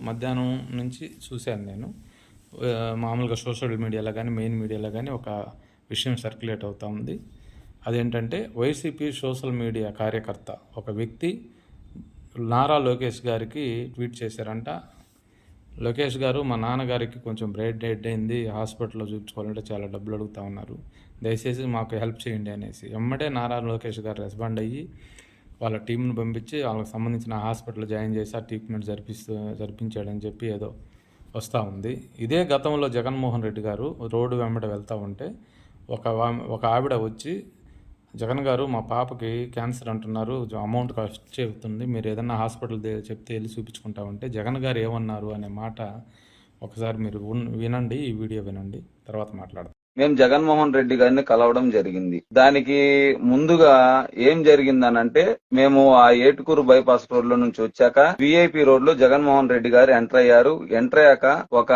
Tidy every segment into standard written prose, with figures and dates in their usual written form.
మధ్యాహ్నం నుంచి చూశాను నేను. మామూలుగా సోషల్ మీడియాలో కానీ, మెయిన్ మీడియాలో కానీ ఒక విషయం సర్క్యులేట్ అవుతూ ఉంది. అదేంటంటే వైసీపీ సోషల్ మీడియా కార్యకర్త ఒక వ్యక్తి నారా లోకేష్ గారికి ట్వీట్ చేశారంట. లోకేష్ గారు, మా నాన్నగారికి కొంచెం బ్రెయిన్ డెడ్ అయింది, హాస్పిటల్లో చూపించుకోవాలంటే చాలా డబ్బులు అడుగుతూ ఉన్నారు, దయచేసి మాకు హెల్ప్ చేయండి అనేసి ఎమ్మటే నారా లోకేష్ గారు రెస్పాండ్ అయ్యి వాళ్ళ టీంను పంపించి వాళ్ళకి సంబంధించిన హాస్పిటల్ జాయిన్ చేసి ఆ ట్రీట్మెంట్ జరిపించాడని చెప్పి ఏదో వస్తూ ఉంది. ఇదే గతంలో జగన్మోహన్ రెడ్డి గారు రోడ్డు వెంబట వెళ్తూ ఉంటే ఒక ఆవిడ వచ్చి, జగన్ గారు మా పాపకి క్యాన్సర్ అంటున్నారు, అమౌంట్ ఖర్చు అవుతుంది, మీరు ఏదన్నా హాస్పిటల్ చెప్తే వెళ్ళి చూపించుకుంటామంటే జగన్ గారు ఏమన్నారు అనే మాట ఒకసారి మీరు వినండి, ఈ వీడియో వినండి, తర్వాత మాట్లాడదాం. మేము జగన్మోహన్ రెడ్డి గారిని కలవడం జరిగింది. దానికి ముందుగా ఏం జరిగిందనంటే, మేము ఆ ఏటుకూరు బైపాస్ రోడ్ లో నుంచి వచ్చాక విఐపి రోడ్ లో జగన్మోహన్ రెడ్డి గారు ఎంటర్ అయ్యారు. ఎంటర్ అయ్యాక ఒక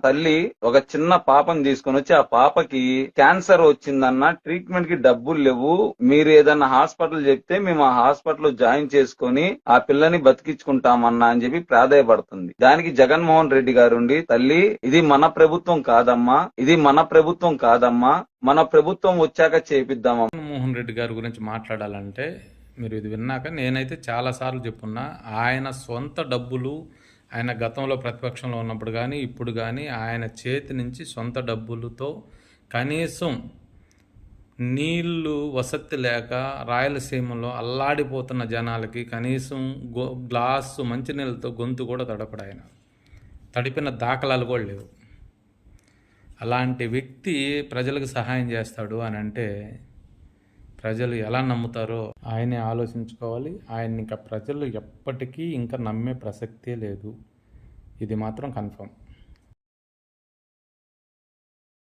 తల్లి ఒక చిన్న పాపని తీసుకుని వచ్చి, ఆ పాపకి క్యాన్సర్ వచ్చిందన్న, ట్రీట్మెంట్ కి డబ్బులు లేవు, మీరు ఏదన్నా హాస్పిటల్ చెప్తే మేము ఆ హాస్పిటల్ జాయిన్ చేసుకుని ఆ పిల్లని బతికించుకుంటామన్నా అని చెప్పి ప్రాధాయపడుతుంది. దానికి జగన్మోహన్ రెడ్డి గారుండి, తల్లి ఇది మన ప్రభుత్వం కాదమ్మా, ఇది మన ప్రభుత్వం కాదమ్మా, మన ప్రభుత్వం వచ్చాక చేపిద్దామా. జగన్మోహన్ రెడ్డి గారి గురించి మాట్లాడాలంటే మీరు ఇది విన్నాక నేనైతే చాలాసార్లు చెప్పున్నా, ఆయన సొంత డబ్బులు, ఆయన గతంలో ప్రతిపక్షంలో ఉన్నప్పుడు కానీ ఇప్పుడు కానీ ఆయన చేతి నుంచి సొంత డబ్బులతో కనీసం నీళ్లు వసతి లేక రాయలసీమలో అల్లాడిపోతున్న జనాలకి కనీసం గ్లాసు మంచినీళ్ళతో గొంతు కూడా తడపడు. ఆయన తడిపిన దాఖలాలు కూడా లేవు. అలాంటి వ్యక్తి ప్రజలకు సహాయం చేస్తాడు అని అంటే ప్రజలు ఎలా నమ్ముతారో ఆయనే ఆలోచించుకోవాలి. ఆయన్ని ఇంకా ప్రజలు ఎప్పటికీ ఇంకా నమ్మే ప్రసక్తే లేదు. ఇది మాత్రం కన్ఫర్మ్.